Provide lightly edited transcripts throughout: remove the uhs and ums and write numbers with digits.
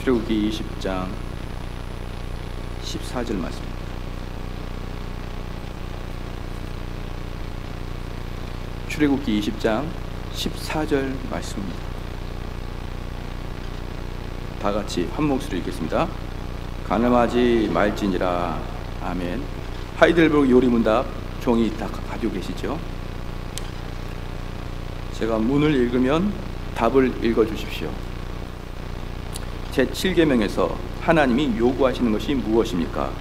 출애굽기 20장 14절 말씀입니다. 출애굽기 20장 14절 말씀입니다. 다 같이 한 목소리로 읽겠습니다. 간음하지 말지니라. 아멘. 하이델베르그 요리문답 종이 다 가지고 계시죠? 제가 문을 읽으면 답을 읽어주십시오. 제7계명에서 하나님이 요구하시는 것이 무엇입니까?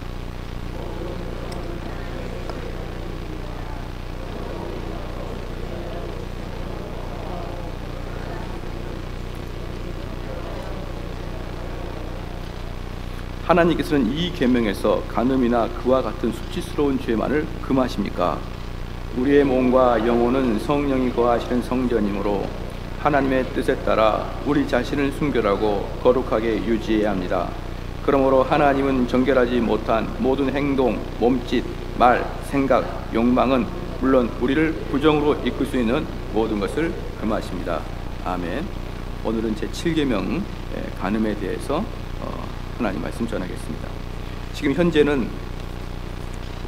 하나님께서는 이 계명에서 간음이나 그와 같은 수치스러운 죄만을 금하십니까? 우리의 몸과 영혼은 성령이 거하시는 성전이므로 하나님의 뜻에 따라 우리 자신을 순결하고 거룩하게 유지해야 합니다. 그러므로 하나님은 정결하지 못한 모든 행동, 몸짓, 말, 생각, 욕망은 물론 우리를 부정으로 이끌 수 있는 모든 것을 금하십니다. 아멘. 오늘은 제7계명 간음에 대해서 하나님 말씀 전하겠습니다. 지금 현재는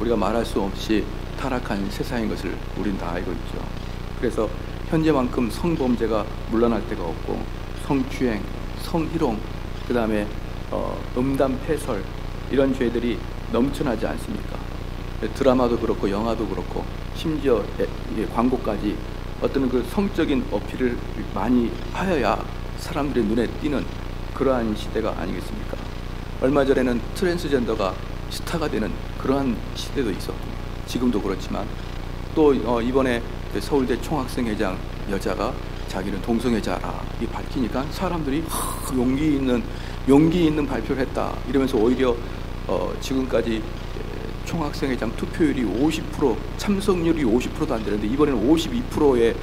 우리가 말할 수 없이 타락한 세상인 것을 우린 다 알고 있죠. 그래서 현재만큼 성범죄가 물러날 데가 없고 성추행, 성희롱, 그 다음에 음담패설 이런 죄들이 넘쳐나지 않습니까? 드라마도 그렇고 영화도 그렇고 심지어 광고까지 어떤 그 성적인 어필을 많이 하여야 사람들의 눈에 띄는 그러한 시대가 아니겠습니까? 얼마 전에는 트랜스젠더가 스타가 되는 그러한 시대도 있었고 지금도 그렇지만 또 이번에 서울대 총학생회장 여자가 자기는 동성애자라 이 밝히니까 사람들이 용기 있는 발표를 했다 이러면서 오히려 지금까지 총학생회장 투표율이 50% 참석률이 50%도 안 되는데 이번에는 52%의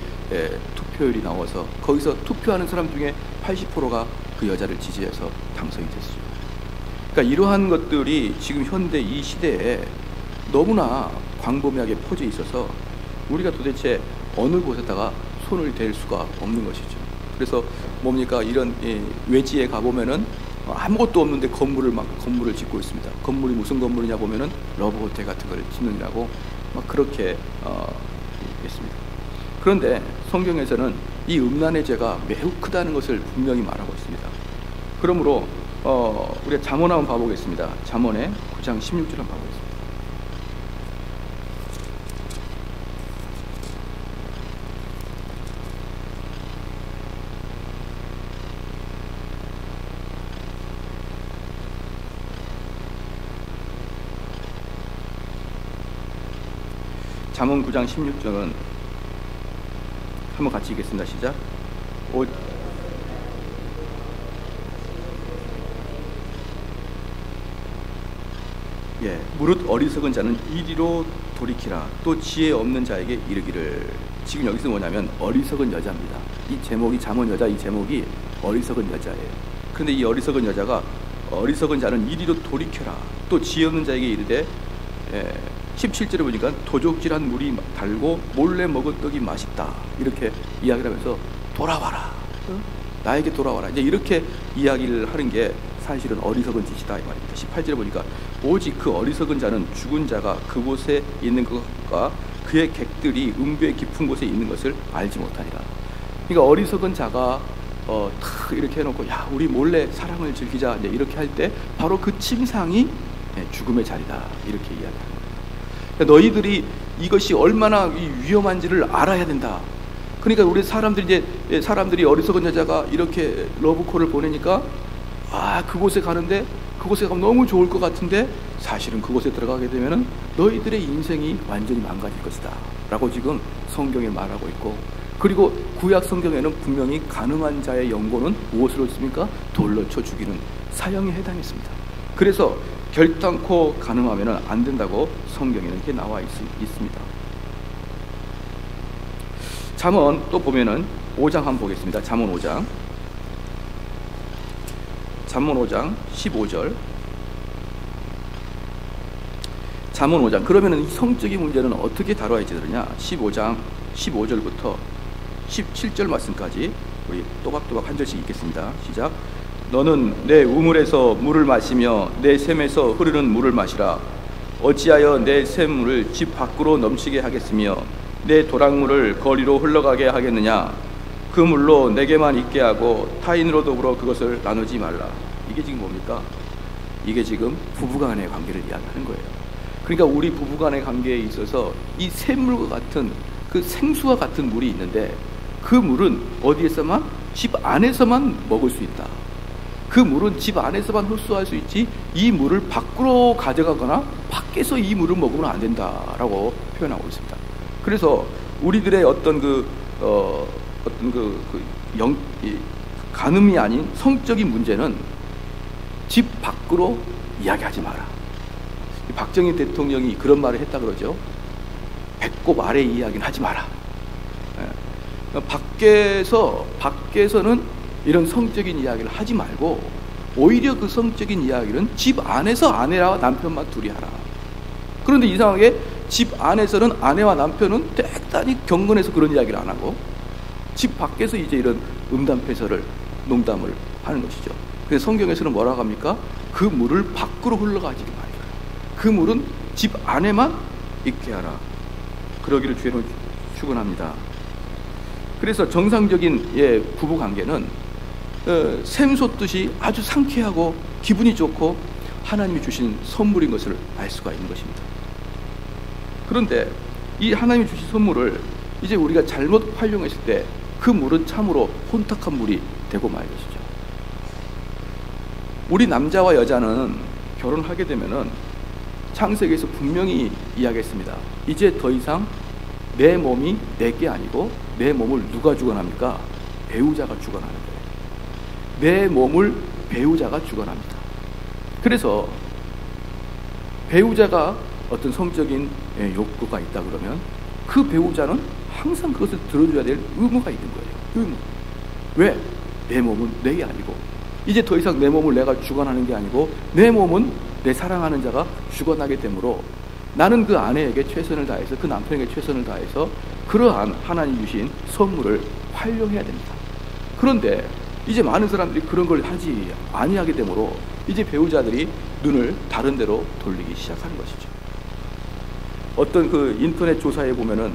투표율이 나와서 거기서 투표하는 사람 중에 80%가 그 여자를 지지해서 당선이 됐어요. 그러니까 이러한 것들이 지금 현대 이 시대에 너무나 광범위하게 퍼져 있어서 우리가 도대체 어느 곳에다가 손을 댈 수가 없는 것이죠. 그래서 뭡니까 이런 외지에 가보면은 아무것도 없는데 건물을 짓고 있습니다. 건물이 무슨 건물이냐 보면은 러브호텔 같은 걸 짓느라고 막 그렇게 있습니다. 그런데 성경에서는 이 음란의 죄가 매우 크다는 것을 분명히 말하고 있습니다. 그러므로 우리가 잠언 한번 봐보겠습니다. 잠언의 9장 16절 한번 봐보겠습니다. 잠언 9장 16절은 한번 같이 읽겠습니다. 시작. 무릇 어리석은 자는 이리로 돌이키라. 또 지혜 없는 자에게 이르기를. 지금 여기서 뭐냐면 어리석은 여자입니다. 이 제목이 잠언 여자 이 제목이 어리석은 여자예요. 그런데 이 어리석은 여자가 어리석은 자는 이리로 돌이켜라. 또 지혜 없는 자에게 이르되 17절에 보니까 도적질한 물이 달고 몰래 먹은 떡이 맛있다 이렇게 이야기를 하면서 돌아와라 나에게 돌아와라 이제 이렇게 이야기를 하는 게 사실은 어리석은 짓이다 이 말입니다. 18절에 보니까 오직 그 어리석은 자는 죽은 자가 그곳에 있는 것과 그의 객들이 음부의 깊은 곳에 있는 것을 알지 못하니라. 그러니까 어리석은 자가 탁 이렇게 해놓고 야 우리 몰래 사랑을 즐기자 이제 이렇게 할 때 바로 그 침상이 죽음의 자리다 이렇게 이야기합니다. 그러니까 너희들이 이것이 얼마나 위험한지를 알아야 된다. 그러니까 우리 사람들이 어리석은 여자가 이렇게 러브콜을 보내니까 그곳에 가는데 그곳에 가면 너무 좋을 것 같은데 사실은 그곳에 들어가게 되면은 너희들의 인생이 완전히 망가질 것이다 라고 지금 성경에 말하고 있고 그리고 구약 성경에는 분명히 간음한 자의 영고는 무엇으로 있습니까? 돌로 쳐 죽이는 사형에 해당했습니다. 그래서 결단코 간음하면 안 된다고 성경에는 이렇게 나와 있습니다. 잠언 또 보면은 5장 한번 보겠습니다. 잠언 5장 15절 잠언 5장 그러면은 이 성적인 문제는 어떻게 다뤄야 되느냐 15장 15절부터 17절 말씀까지 우리 또박또박 한 절씩 읽겠습니다. 시작. 너는 내 우물에서 물을 마시며 내 샘에서 흐르는 물을 마시라. 어찌하여 내 샘물을 집 밖으로 넘치게 하겠으며 내 도랑물을 거리로 흘러가게 하겠느냐. 그 물로 내게만 있게 하고 타인으로 더불어 그것을 나누지 말라. 이게 지금 뭡니까? 이게 지금 부부간의 관계를 이야기하는 거예요. 그러니까 우리 부부간의 관계에 있어서 이 샘물과 같은 그 생수와 같은 물이 있는데 그 물은 어디에서만? 집 안에서만 먹을 수 있다. 그 물은 집 안에서만 흡수할 수 있지 이 물을 밖으로 가져가거나 밖에서 이 물을 먹으면 안 된다라고 표현하고 있습니다. 그래서 우리들의 어떤 간음이 아닌 성적인 문제는 집 밖으로 이야기하지 마라. 박정희 대통령이 그런 말을 했다 그러죠. 배꼽 아래 이야기는 하지 마라. 밖에서는 이런 성적인 이야기를 하지 말고 오히려 그 성적인 이야기는 집 안에서 아내와 남편만 둘이 하라. 그런데 이상하게 집 안에서는 아내와 남편은 대단히 경건해서 그런 이야기를 안 하고 집 밖에서 이제 이런 음담패설을 농담을 하는 것이죠. 그래서 성경에서는 뭐라고 합니까? 그 물을 밖으로 흘러가지 말라. 그 물은 집 안에만 있게 하라. 그러기를 주의로 축원합니다. 그래서 정상적인 부부관계는 샘솟듯이 아주 상쾌하고 기분이 좋고 하나님이 주신 선물인 것을 알 수가 있는 것입니다. 그런데 이 하나님이 주신 선물을 이제 우리가 잘못 활용했을 때 그 물은 참으로 혼탁한 물이 되고 말 것이죠. 우리 남자와 여자는 결혼하게 되면은 창세기에서 분명히 이야기했습니다. 이제 더 이상 내 몸이 내게 아니고 내 몸을 누가 주관합니까? 배우자가 주관하는 거예요. 내 몸을 배우자가 주관합니다. 그래서 배우자가 어떤 성적인 욕구가 있다 그러면 그 배우자는 항상 그것을 들어줘야 될 의무가 있는 거예요. 의무. 왜? 내 몸은 내게 아니고 이제 더 이상 내 몸을 내가 주관하는 게 아니고 내 몸은 내 사랑하는 자가 주관하게 되므로 나는 그 아내에게 최선을 다해서 그 남편에게 최선을 다해서 그러한 하나님 주신 선물을 활용해야 됩니다. 그런데 이제 많은 사람들이 그런 걸 하지 아니하게 되므로 이제 배우자들이 눈을 다른 데로 돌리기 시작하는 것이죠. 어떤 그 인터넷 조사에 보면은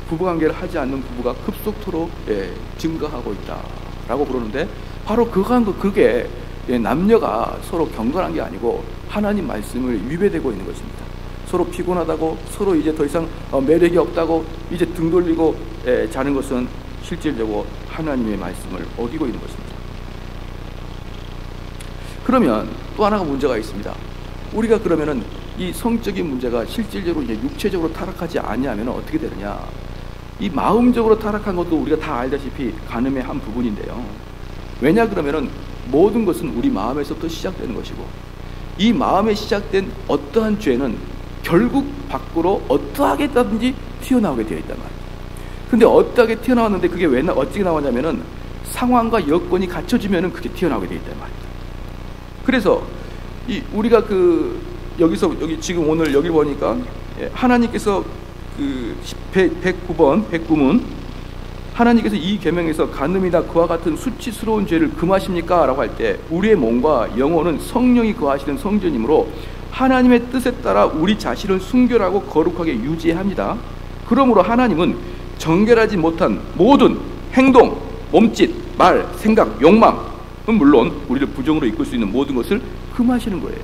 부부관계를 하지 않는 부부가 급속도로 증가하고 있다라고 그러는데 바로 그게 남녀가 서로 경건한 게 아니고 하나님 말씀을 위배되고 있는 것입니다. 서로 피곤하다고 서로 이제 더 이상 매력이 없다고 이제 등 돌리고 자는 것은 실질적으로 하나님의 말씀을 어기고 있는 것입니다. 그러면 또 하나가 문제가 있습니다. 우리가 그러면은 이 성적인 문제가 실질적으로 이제 육체적으로 타락하지 아니하면 어떻게 되느냐? 이 마음적으로 타락한 것도 우리가 다 알다시피 간음의 한 부분인데요. 왜냐 그러면은 모든 것은 우리 마음에서부터 시작되는 것이고 이 마음에 시작된 어떠한 죄는 결국 밖으로 어떠하게든지 튀어나오게 되어 있단 말이에요. 근데 어떠하게 튀어나왔는데 그게 왜 어찌게 나오냐면은 상황과 여건이 갖춰지면은 그게 튀어나오게 되어 있단 말이에요. 그래서 우리가 여기 지금 오늘 여기 보니까 하나님께서 그 109문 하나님께서 이 계명에서 간음이나 그와 같은 수치스러운 죄를 금하십니까? 라고 할 때 우리의 몸과 영혼은 성령이 거하시는 성전이므로 하나님의 뜻에 따라 우리 자신을 순결하고 거룩하게 유지합니다. 그러므로 하나님은 정결하지 못한 모든 행동, 몸짓, 말, 생각, 욕망은 물론 우리를 부정으로 이끌 수 있는 모든 것을 금하시는 거예요.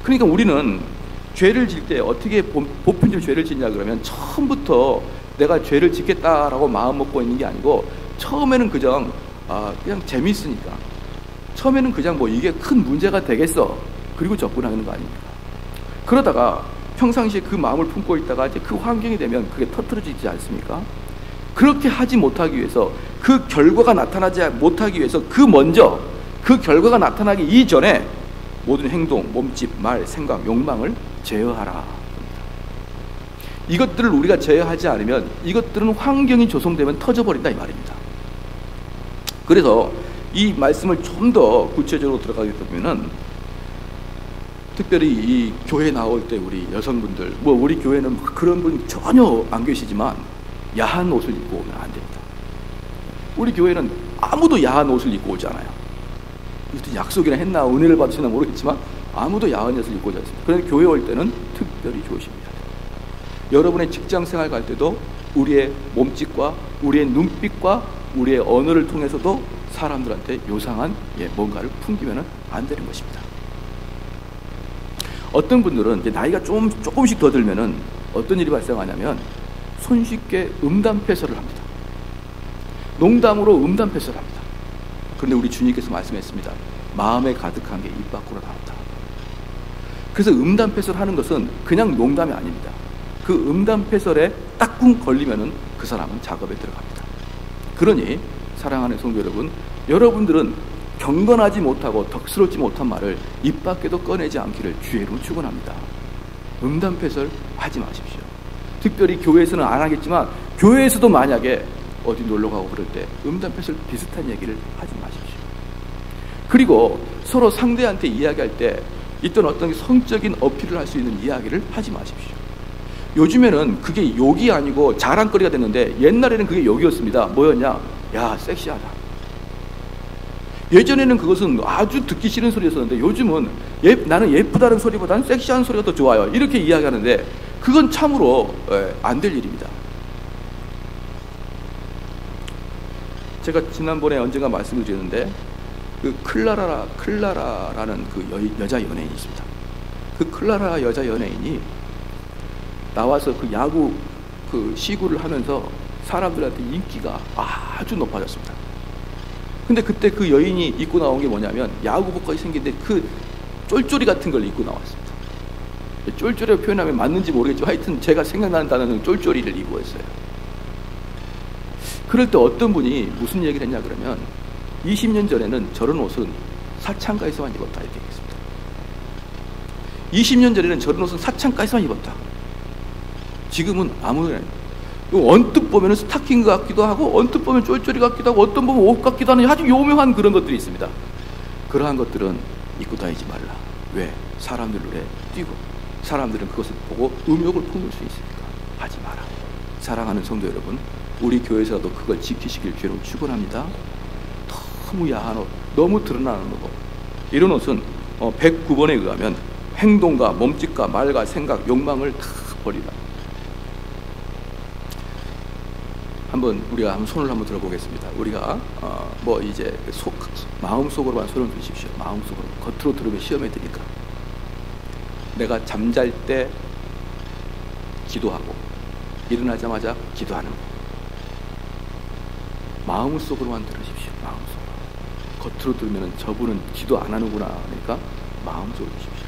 그러니까 우리는 죄를 질 때 어떻게 보편적으로 죄를 짓냐 그러면 처음부터 내가 죄를 짓겠다라고 마음 먹고 있는 게 아니고 처음에는 그냥 재미있으니까 처음에는 그냥 이게 큰 문제가 되겠어 그리고 접근하는 거 아닙니까? 그러다가 평상시에 그 마음을 품고 있다가 이제 그 환경이 되면 그게 터트려지지 않습니까? 그렇게 하지 못하기 위해서 그 결과가 나타나지 못하기 위해서 먼저 그 결과가 나타나기 이전에 모든 행동, 몸짓, 말, 생각, 욕망을 제어하라. 이것들을 우리가 제어하지 않으면 이것들은 환경이 조성되면 터져버린다 이 말입니다. 그래서 이 말씀을 좀 더 구체적으로 들어가게 되면은 특별히 이 교회 나올 때 우리 여성분들 우리 교회는 그런 분 전혀 안 계시지만 야한 옷을 입고 오면 안 됩니다. 우리 교회는 아무도 야한 옷을 입고 오지 않아요. 무슨 약속이나 했나 은혜를 받으시나 모르겠지만 아무도 야한 것을 입고자 했습니다. 그런데 교회 올 때는 특별히 조심해야 돼요. 여러분의 직장생활 갈 때도 우리의 몸짓과 우리의 눈빛과 우리의 언어를 통해서도 사람들한테 요상한 뭔가를 풍기면 안 되는 것입니다. 어떤 분들은 이제 나이가 조금씩 더 들면은 어떤 일이 발생하냐면 손쉽게 음담패설을 합니다. 농담으로 음담패설을 합니다. 그런데 우리 주님께서 말씀했습니다. 마음에 가득한 게 입 밖으로 나온다. 그래서 음담패설을 하는 것은 그냥 농담이 아닙니다. 그 음담패설에 딱꿍 걸리면은 그 사람은 작업에 들어갑니다. 그러니 사랑하는 성도 여러분, 여러분들은 경건하지 못하고 덕스럽지 못한 말을 입 밖에도 꺼내지 않기를 주의 이름으로 축원합니다. 음담패설 하지 마십시오. 특별히 교회에서는 안 하겠지만 교회에서도 만약에 어디 놀러가고 그럴 때 음담패설 비슷한 얘기를 하지 마십시오. 그리고 서로 상대한테 이야기할 때 있던 어떤 성적인 어필을 할 수 있는 이야기를 하지 마십시오. 요즘에는 그게 욕이 아니고 자랑거리가 됐는데 옛날에는 그게 욕이었습니다. 뭐였냐? 야, 섹시하다. 예전에는 그것은 아주 듣기 싫은 소리였었는데 요즘은 나는 예쁘다는 소리보다는 섹시한 소리가 더 좋아요. 이렇게 이야기하는데 그건 참으로 안 될 일입니다. 제가 지난번에 언젠가 말씀을 드렸는데 그 클라라라는 그 여자 연예인이 있습니다. 그 클라라 여자 연예인이 나와서 그 야구 그 시구를 하면서 사람들한테 인기가 아주 높아졌습니다. 근데 그때 그 여인이 입고 나온 게 뭐냐면 야구복까지 생긴데 그 쫄쫄이 같은 걸 입고 나왔습니다. 쫄쫄이라고 표현하면 맞는지 모르겠지만 하여튼 제가 생각나는 단어는 쫄쫄이를 입고 했어요. 그럴 때 어떤 분이 무슨 얘기를 했냐 그러면 20년 전에는 저런 옷은 사창가에서만 입었다 이렇게 했습니다. 20년 전에는 저런 옷은 사창가에서만 입었다. 지금은 아무나 언뜻 보면 스타킹 같기도 하고 언뜻 보면 쫄쫄이 같기도 하고 어떤 보면 옷 같기도 하는 아주 요묘한 그런 것들이 있습니다. 그러한 것들은 입고 다니지 말라. 왜? 사람들 눈에 띄고 사람들은 그것을 보고 음욕을 품을 수 있으니까 하지 마라. 사랑하는 성도 여러분, 우리 교회에서도 그걸 지키시길 주로 축원합니다. 너무 야한 옷, 너무 드러나는 옷, 이런 옷은 109번에 의하면 행동과 몸짓과 말과 생각, 욕망을 다 버리라. 우리가 한번 손을 한번 들어보겠습니다. 우리가 이제 마음속으로만 손을 드십시오. 마음속으로. 겉으로 들으면 시험에 드니까. 내가 잠잘 때 기도하고 일어나자마자 기도하는 거. 마음속으로만 들으십시오. 마음속으로. 겉으로 들으면 저분은 기도 안 하는구나 하니까 마음속으로 드십시오.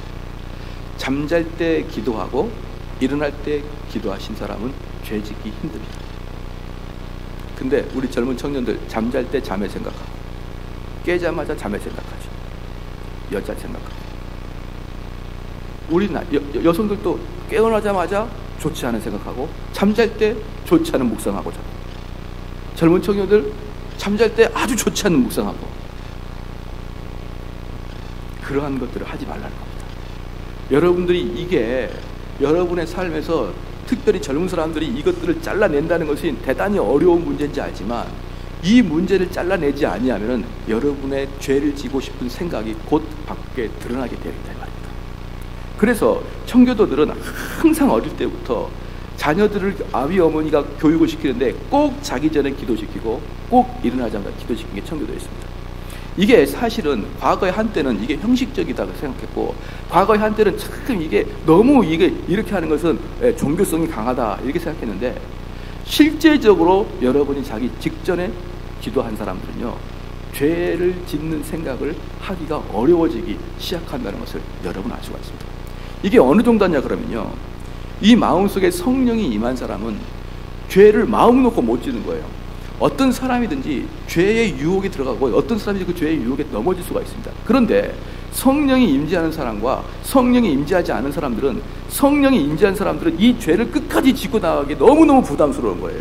잠잘 때 기도하고 일어날 때 기도하신 사람은 죄 짓기 힘듭니다. 근데 우리 젊은 청년들 잠잘 때 잠에 생각하고 깨자마자 잠에 생각하죠. 여자 생각하고. 우리 여성들도 깨어나자마자 좋지 않은 생각하고 잠잘 때 좋지 않은 묵상하고 자고. 젊은 청년들 잠잘 때 아주 좋지 않은 묵상하고. 그러한 것들을 하지 말라는 겁니다. 여러분들이 이게 여러분의 삶에서 특별히 젊은 사람들이 이것들을 잘라낸다는 것이 대단히 어려운 문제인지 알지만 이 문제를 잘라내지 아니하면 여러분의 죄를 지고 싶은 생각이 곧 밖에 드러나게 되겠다 말입니다. 그래서 청교도들은 항상 어릴 때부터 자녀들을 아비 어머니가 교육을 시키는데 꼭 자기 전에 기도시키고 꼭 일어나자마자 기도시키는 게 청교도였습니다. 이게 사실은 과거의 한때는 이게 형식적이다고 생각했고 과거의 한때는 참 이게 너무 이렇게 하는 것은 종교성이 강하다 이렇게 생각했는데 실제적으로 여러분이 자기 직전에 기도한 사람들은요 죄를 짓는 생각을 하기가 어려워지기 시작한다는 것을 여러분 알 수가 있습니다. 이게 어느 정도냐 그러면요 이 마음속에 성령이 임한 사람은 죄를 마음 놓고 못 짓는 거예요. 어떤 사람이든지 죄의 유혹에 들어가고 어떤 사람이든지 그 죄의 유혹에 넘어질 수가 있습니다. 그런데 성령이 임재하는 사람과 성령이 임재하지 않은 사람들은 성령이 임재한 사람들은 이 죄를 끝까지 짓고 나가기 너무너무 부담스러운 거예요.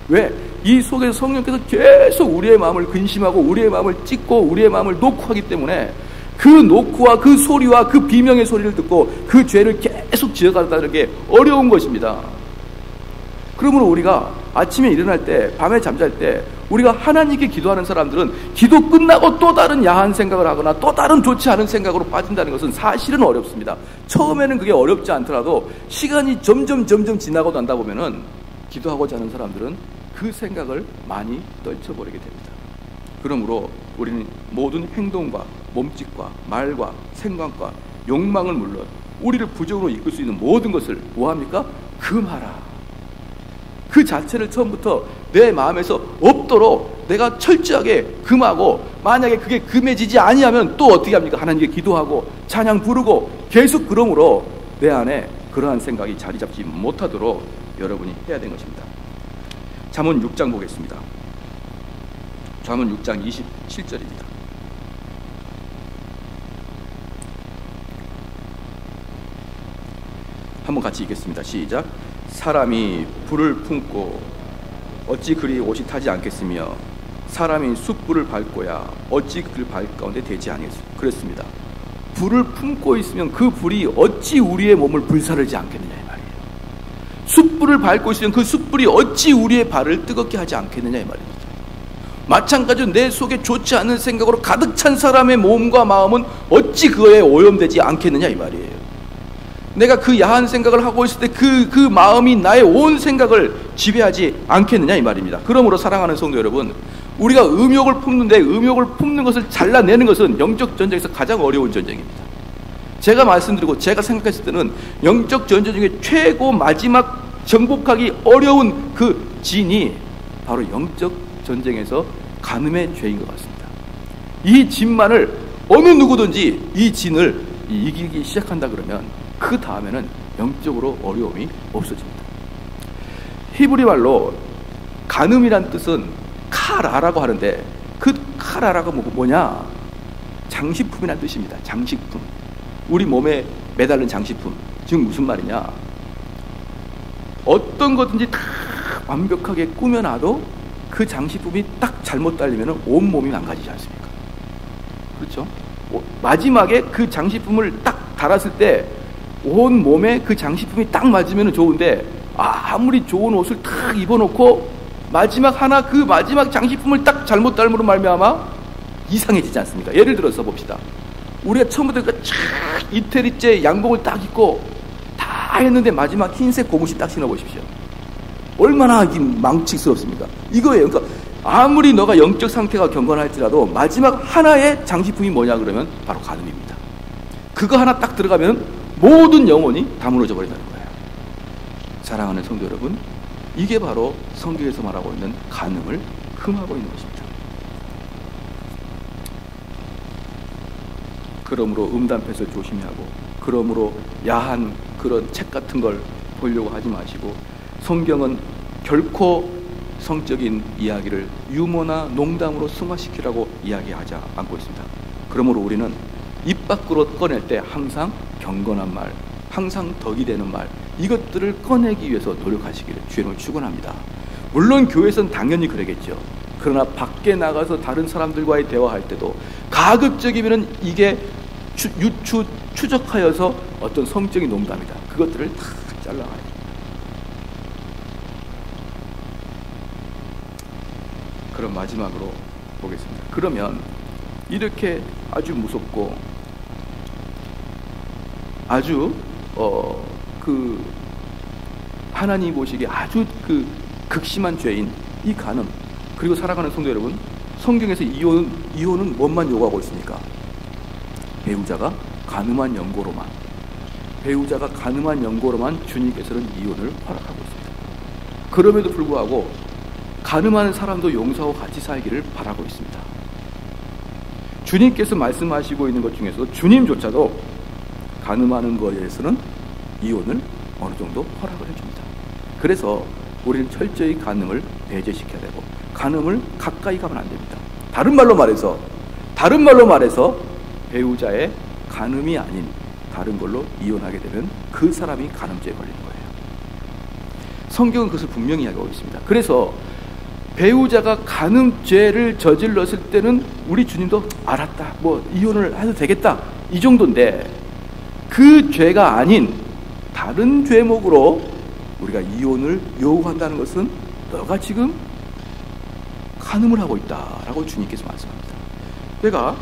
왜? 이 속에서 성령께서 계속 우리의 마음을 근심하고 우리의 마음을 찢고 우리의 마음을 놓고 하기 때문에 그 노크와 그 소리와 그 비명의 소리를 듣고 그 죄를 계속 지어간다는 게 어려운 것입니다. 그러므로 우리가 아침에 일어날 때 밤에 잠잘 때 우리가 하나님께 기도하는 사람들은 기도 끝나고 또 다른 야한 생각을 하거나 또 다른 좋지 않은 생각으로 빠진다는 것은 사실은 어렵습니다. 처음에는 그게 어렵지 않더라도 시간이 점점 지나고 난다 보면은 기도하고자 하는 사람들은 그 생각을 많이 떨쳐버리게 됩니다. 그러므로 우리는 모든 행동과 몸짓과 말과 생각과 욕망을 물론 우리를 부정으로 이끌 수 있는 모든 것을 뭐합니까? 금하라. 그 자체를 처음부터 내 마음에서 없도록 내가 철저하게 금하고, 만약에 그게 금해지지 아니하면 또 어떻게 합니까? 하나님께 기도하고 찬양 부르고 계속 그러므로 내 안에 그러한 생각이 자리 잡지 못하도록 여러분이 해야 되는 것입니다. 잠언 6장 보겠습니다. 잠언 6장 27절입니다. 한번 같이 읽겠습니다. 시작. 사람이 불을 품고 어찌 그리 옷이 타지 않겠으며 사람이 숯불을 밟고야 어찌 그 발 가운데 되지 아니겠으며. 그렇습니다. 불을 품고 있으면 그 불이 어찌 우리의 몸을 불사르지 않겠느냐 이 말이에요. 숯불을 밟고 있으면 그 숯불이 어찌 우리의 발을 뜨겁게 하지 않겠느냐 이 말입니다. 마찬가지로 내 속에 좋지 않은 생각으로 가득 찬 사람의 몸과 마음은 어찌 그거에 오염되지 않겠느냐 이 말이에요. 내가 그 야한 생각을 하고 있을 때 그 마음이 나의 온 생각을 지배하지 않겠느냐 이 말입니다. 그러므로 사랑하는 성도 여러분, 우리가 음욕을 품는데 음욕을 품는 것을 잘라내는 것은 영적 전쟁에서 가장 어려운 전쟁입니다. 제가 말씀드리고 제가 생각했을 때는 영적 전쟁 중에 최고 마지막 정복하기 어려운 그 진이 바로 영적 전쟁에서 간음의 죄인 것 같습니다. 이 진만을 어느 누구든지 이 진을 이기기 시작한다 그러면 그 다음에는 영적으로 어려움이 없어집니다. 히브리 말로 간음이란 뜻은 카라라고 하는데 그 카라라가 뭐냐? 장식품이란 뜻입니다. 장식품. 우리 몸에 매달린 장식품. 지금 무슨 말이냐? 어떤 거든지 다 완벽하게 꾸며놔도 그 장식품이 딱 잘못 달리면 온 몸이 망가지지 않습니까? 그렇죠? 마지막에 그 장식품을 딱 달았을 때 온 몸에 그 장식품이 딱 맞으면 좋은데, 아무리 좋은 옷을 딱 입어놓고 마지막 그 마지막 장식품을 딱 잘못 달므로 말미암아 이상해지지 않습니까? 예를 들어서 봅시다. 우리가 처음부터 이태리째 양복을 딱 입고 다 했는데 마지막 흰색 고무신 딱 신어보십시오. 얼마나 망측스럽습니까? 이거예요. 그러니까 아무리 너가 영적 상태가 경건할지라도 마지막 하나의 장식품이 뭐냐 그러면 바로 간음입니다. 그거 하나 딱 들어가면 모든 영혼이 다 무너져 버린다는 거예요. 사랑하는 성도 여러분, 이게 바로 성경에서 말하고 있는 간음을 금하고 있는 것입니다. 그러므로 음담패서 조심하고, 그러므로 야한 그런 책 같은 걸 보려고 하지 마시고, 성경은 결코 성적인 이야기를 유머나 농담으로 승화시키라고 이야기하지 않고 있습니다. 그러므로 우리는 입 밖으로 꺼낼 때 항상 경건한 말, 항상 덕이 되는 말, 이것들을 꺼내기 위해서 노력하시기를 주님을 축원합니다. 물론 교회에서는 당연히 그러겠죠. 그러나 밖에 나가서 다른 사람들과의 대화할 때도 가급적이면 이게 추적하여서 어떤 성적인 농담이다. 그것들을 다 잘라가야 됩니다. 그럼 마지막으로 보겠습니다. 그러면 이렇게 아주 무섭고 아주 하나님 보시기에 아주 극심한 죄인 이 간음, 그리고 사랑하는 성도 여러분, 성경에서 이혼은 뭔만 요구하고 있습니까? 배우자가 가늠한 연고로만 주님께서는 이혼을 허락하고 있습니다. 그럼에도 불구하고 가늠하는 사람도 용서하고 같이 살기를 바라고 있습니다. 주님께서 말씀하시고 있는 것 중에서 주님조차도 가늠하는 것에 대해서는 이혼을 어느 정도 허락을 해줍니다. 그래서 우리는 철저히 간음을 배제시켜야 되고, 간음을 가까이 가면 안 됩니다. 다른 말로 말해서 배우자의 간음이 아닌 다른 걸로 이혼하게 되면 그 사람이 간음죄에 걸리는 거예요. 성경은 그것을 분명히 하고 있습니다. 그래서 배우자가 간음죄를 저질렀을 때는 우리 주님도 알았다, 이혼을 해도 되겠다, 이 정도인데, 그 죄가 아닌 다른 죄목으로 우리가 이혼을 요구한다는 것은 너가 지금 간음을 하고 있다라고 주님께서 말씀합니다. 내가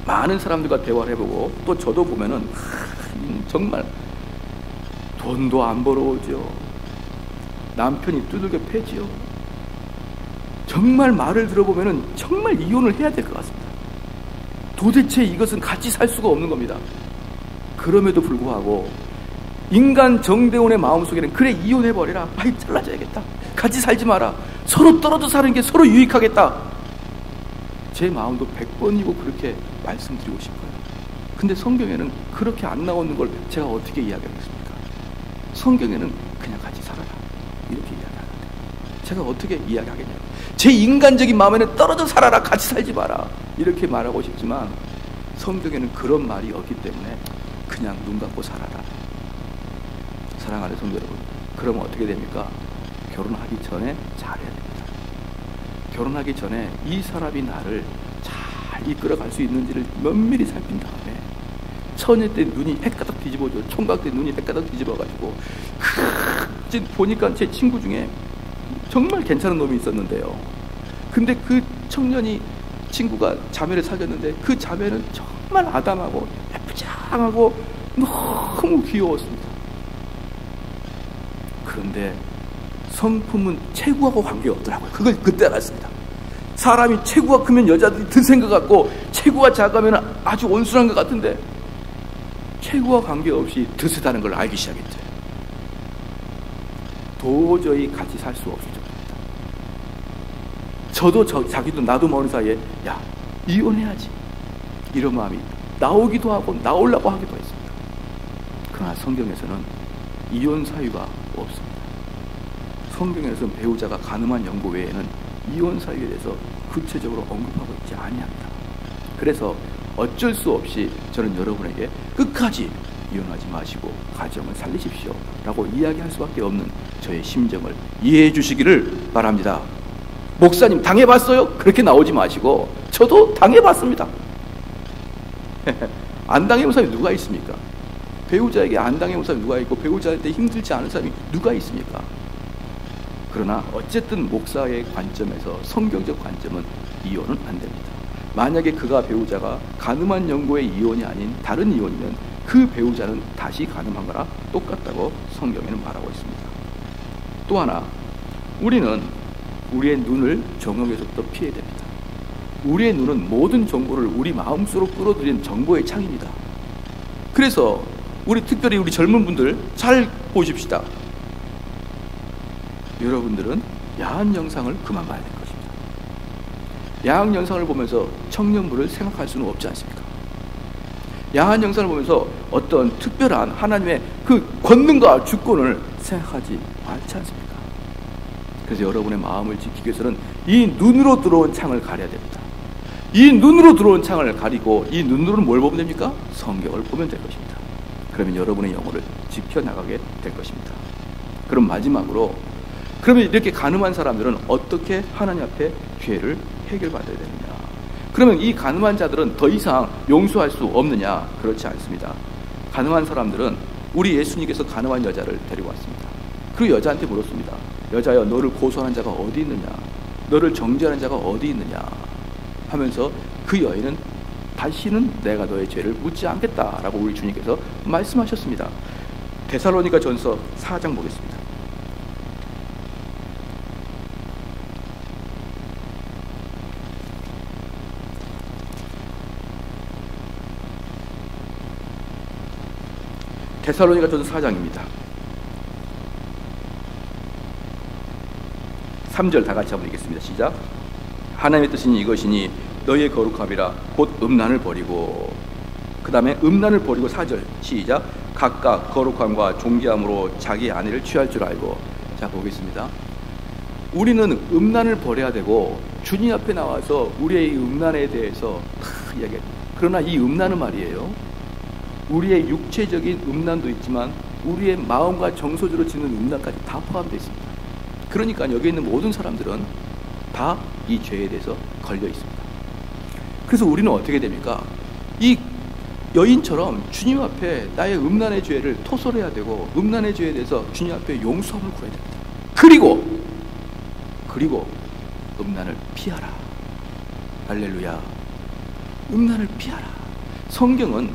많은 사람들과 대화를 해보고 또 저도 보면은 정말 돈도 안 벌어오죠. 남편이 두들겨 패지요. 정말 말을 들어보면은 정말 이혼을 해야 될 것 같습니다. 도대체 이것은 같이 살 수가 없는 겁니다. 그럼에도 불구하고 인간 정대원의 마음속에는 그래 이혼해버려라, 아이 잘라줘야겠다, 같이 살지 마라, 서로 떨어져 사는 게 서로 유익하겠다. 제 마음도 100번이고 그렇게 말씀드리고 싶어요. 근데 성경에는 그렇게 안 나오는 걸 제가 어떻게 이야기하겠습니까? 성경에는 그냥 같이 살아라 이렇게 이야기하는데 제가 어떻게 이야기하겠냐고. 제 인간적인 마음에는 떨어져 살아라, 같이 살지 마라 이렇게 말하고 싶지만 성경에는 그런 말이 없기 때문에 그냥 눈 감고 살아라. 사랑하는 성도 여러분, 그러면 어떻게 됩니까? 결혼하기 전에 잘해야 됩니다. 결혼하기 전에 이 사람이 나를 잘 이끌어갈 수 있는지를 면밀히 살핀 다음에 처녀 때 눈이 헷가닥 뒤집어져, 총각 때 눈이 헷가닥 뒤집어가지고 보니까 제 친구 중에 정말 괜찮은 놈이 있었는데요. 근데 그 청년이 친구가 자매를 사귀었는데 그 자매는 정말 아담하고 예쁘장하고 너무 귀여웠습니다. 그런데 성품은 체구하고 관계가 없더라고요. 그걸 그때 알았습니다. 사람이 체구가 크면 여자들이 드센 것 같고 체구가 작으면 아주 온순한 것 같은데 체구와 관계없이 드세다는 걸 알기 시작했죠. 도저히 같이 살 수 없을 정도입니다. 저도 자기도 나도 모르는 사이에 야 이혼해야지 이런 마음이 나오기도 하고 나오려고 하기도 했습니다. 그러나 성경에서는 이혼 사유가 없습니다. 성경에서는 배우자가 간음한 연고 외에는 이혼 사유에 대해서 구체적으로 언급하고 있지 아니합니다. 그래서 어쩔 수 없이 저는 여러분에게 끝까지 이혼하지 마시고 가정을 살리십시오 라고 이야기할 수밖에 없는 저의 심정을 이해해 주시기를 바랍니다. 목사님 당해봤어요? 그렇게 나오지 마시고 저도 당해봤습니다. 안 당해본 사람이 누가 있습니까? 배우자에게 안 당해본 사람이 누가 있고 배우자한테 힘들지 않은 사람이 누가 있습니까? 그러나 어쨌든 목사의 관점에서 성경적 관점은 이혼은 안 됩니다. 만약에 그가 배우자가 간음한 연고의 이혼이 아닌 다른 이혼이면 그 배우자는 다시 간음한 거나 똑같다고 성경에는 말하고 있습니다. 또 하나, 우리는 우리의 눈을 정욕에서부터 피해야 됩니다. 우리의 눈은 모든 정보를 우리 마음속으로 끌어들이는 정보의 창입니다. 그래서 특별히 우리 젊은 분들 잘 보십시다. 여러분들은 야한 영상을 그만 봐야 될 것입니다. 야한 영상을 보면서 청년부를 생각할 수는 없지 않습니까? 야한 영상을 보면서 어떤 특별한 하나님의 그 권능과 주권을 생각하지 않지 않습니까? 그래서 여러분의 마음을 지키기 위해서는 이 눈으로 들어온 창을 가려야 됩니다. 이 눈으로 들어온 창을 가리고 이 눈으로는 뭘 보면 됩니까? 성경을 보면 될 것입니다. 그러면 여러분의 영혼을 지켜나가게 될 것입니다. 그럼 마지막으로, 그러면 이렇게 간음한 사람들은 어떻게 하나님 앞에 죄를 해결받아야 되느냐? 그러면 이 간음한 자들은 더 이상 용서할 수 없느냐? 그렇지 않습니다. 간음한 사람들은 우리 예수님께서 간음한 여자를 데리고 왔습니다. 그 여자한테 물었습니다. 여자여, 너를 고소하는 자가 어디 있느냐? 너를 정죄하는 자가 어디 있느냐? 하면서 그 여인은 다시는 내가 너의 죄를 묻지 않겠다라고 우리 주님께서 말씀하셨습니다. 데살로니가 전서 4장 보겠습니다. 데살로니가 전서 4장입니다. 3절 다 같이 한번 읽겠습니다. 시작. 하나님의 뜻은 이것이니 너희의 거룩함이라 곧 음란을 버리고, 그 다음에 음란을 버리고 4절 시작. 각각 거룩함과 존귀함으로 자기 아내를 취할 줄 알고. 자, 보겠습니다. 우리는 음란을 버려야 되고 주님 앞에 나와서 우리의 이 음란에 대해서 다 이야기합니다. 그러나 이 음란은 말이에요, 우리의 육체적인 음란도 있지만 우리의 마음과 정서적으로 짓는 음란까지 다 포함되어 있습니다. 그러니까 여기 있는 모든 사람들은 다 이 죄에 대해서 걸려 있습니다. 그래서 우리는 어떻게 됩니까? 이 여인처럼 주님 앞에 나의 음란의 죄를 토설해야 되고 음란의 죄에 대해서 주님 앞에 용서함을 구해야 됩니다. 그리고 음란을 피하라. 할렐루야. 음란을 피하라. 성경은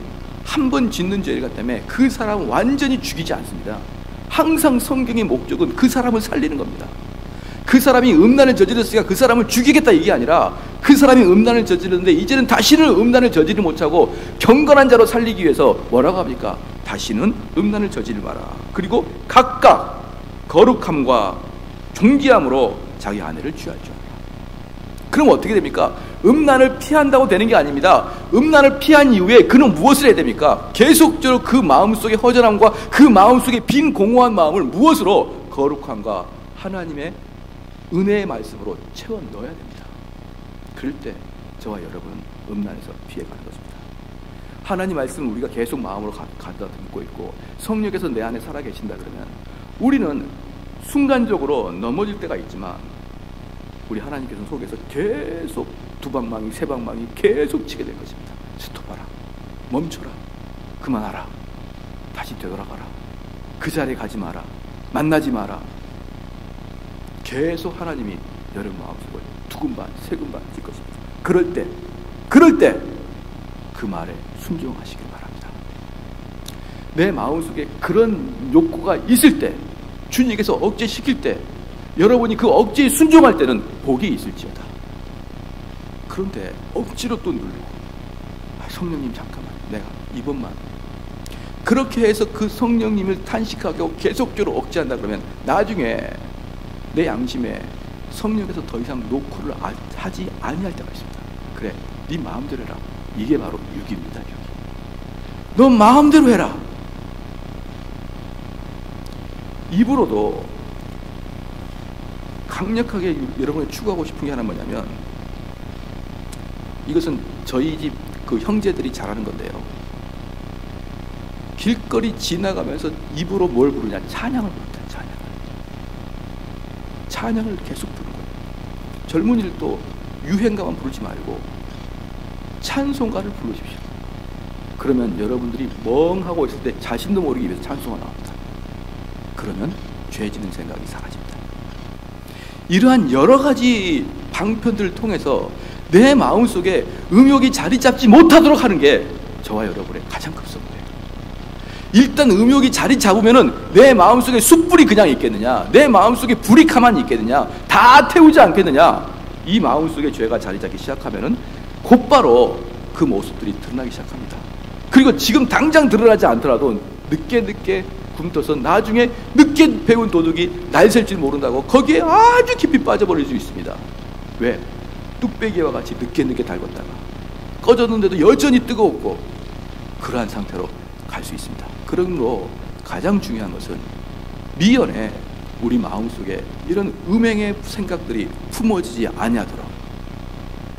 한 번 짓는 죄가 때문에 그 사람을 완전히 죽이지 않습니다. 항상 성경의 목적은 그 사람을 살리는 겁니다. 그 사람이 음란을 저질렀으니까 그 사람을 죽이겠다 이게 아니라 그 사람이 음란을 저질렀는데 이제는 다시는 음란을 저지르지 못하고 경건한 자로 살리기 위해서 뭐라고 합니까? 다시는 음란을 저지르지 마라. 그리고 각각 거룩함과 존귀함으로 자기 아내를 취할 줄 알아. 그럼 어떻게 됩니까? 음란을 피한다고 되는 게 아닙니다. 음란을 피한 이후에 그는 무엇을 해야 됩니까? 계속적으로 그 마음속의 허전함과 그 마음속의 빈 공허한 마음을 무엇으로? 거룩함과 하나님의 은혜의 말씀으로 채워 넣어야 됩니다. 그럴 때 저와 여러분은 음란에서 피해가는 것입니다. 하나님 말씀을 우리가 계속 마음으로 가다 듣고 있고 성령께서 내 안에 살아계신다 그러면 우리는 순간적으로 넘어질 때가 있지만 우리 하나님께서 속에서 계속 두방망이 세방망이 계속 치게 될 것입니다. 스톱하라. 멈춰라. 그만하라. 다시 되돌아가라. 그 자리에 가지 마라. 만나지 마라. 계속 하나님이 여러분 마음속을 두근반 세근반 찔 것입니다. 그럴 때 그 말에 순종하시길 바랍니다. 내 마음속에 그런 욕구가 있을 때 주님께서 억제시킬 때 여러분이 그 억제에 순종할 때는 복이 있을지어다. 그런데 억지로 또 누르고 성령님 잠깐만 내가 이번만 그렇게 해서 그 성령님을 탄식하고 계속적으로 억제한다 그러면 나중에 내 양심에 성령께서 더 이상 노크를 하지 아니할 때가 있습니다. 그래 네 마음대로 해라. 이게 바로 육입니다. 너 마음대로 해라. 입으로도 강력하게 여러분이 추구하고 싶은 게 하나 뭐냐면 이것은 저희 집 그 형제들이 잘하는 건데요. 길거리 지나가면서 입으로 뭘 부르냐? 찬양을 부른다. 찬양을 계속 부르는 거예요. 젊은이들도 유행가만 부르지 말고 찬송가를 부르십시오. 그러면 여러분들이 멍하고 있을 때 자신도 모르게 입에서 찬송가 나옵니다. 그러면 죄 짓는 생각이 사라집니다. 이러한 여러 가지 방편들을 통해서 내 마음속에 음욕이 자리 잡지 못하도록 하는 게 저와 여러분의 가장 큰 선물이에요. 일단 음욕이 자리 잡으면은 내 마음속에 숯불이 그냥 있겠느냐? 내 마음속에 불이 가만히 있겠느냐? 다 태우지 않겠느냐? 이 마음속에 죄가 자리 잡기 시작하면은 곧바로 그 모습들이 드러나기 시작합니다. 그리고 지금 당장 드러나지 않더라도 늦게 굶떠서 나중에 늦게 배운 도둑이 날 셀 줄 모른다고 거기에 아주 깊이 빠져버릴 수 있습니다. 왜? 뚝배기와 같이 늦게 달궜다가 꺼졌는데도 여전히 뜨거웠고 그러한 상태로 갈 수 있습니다. 그러므로 가장 중요한 것은 미연에 우리 마음속에 이런 음행의 생각들이 품어지지 아니하도록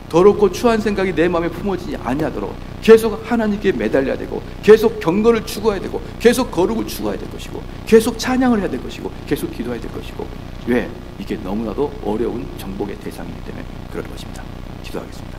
더럽고 추한 생각이 내 마음에 품어지지 아니하도록 계속 하나님께 매달려야 되고 계속 경건을 추구해야 되고 계속 거룩을 추구해야 될 것이고 계속 찬양을 해야 될 것이고 계속 기도해야 될 것이고 왜? 이게 너무나도 어려운 정복의 대상이기 때문에 그럴 것입니다. 기도하겠습니다.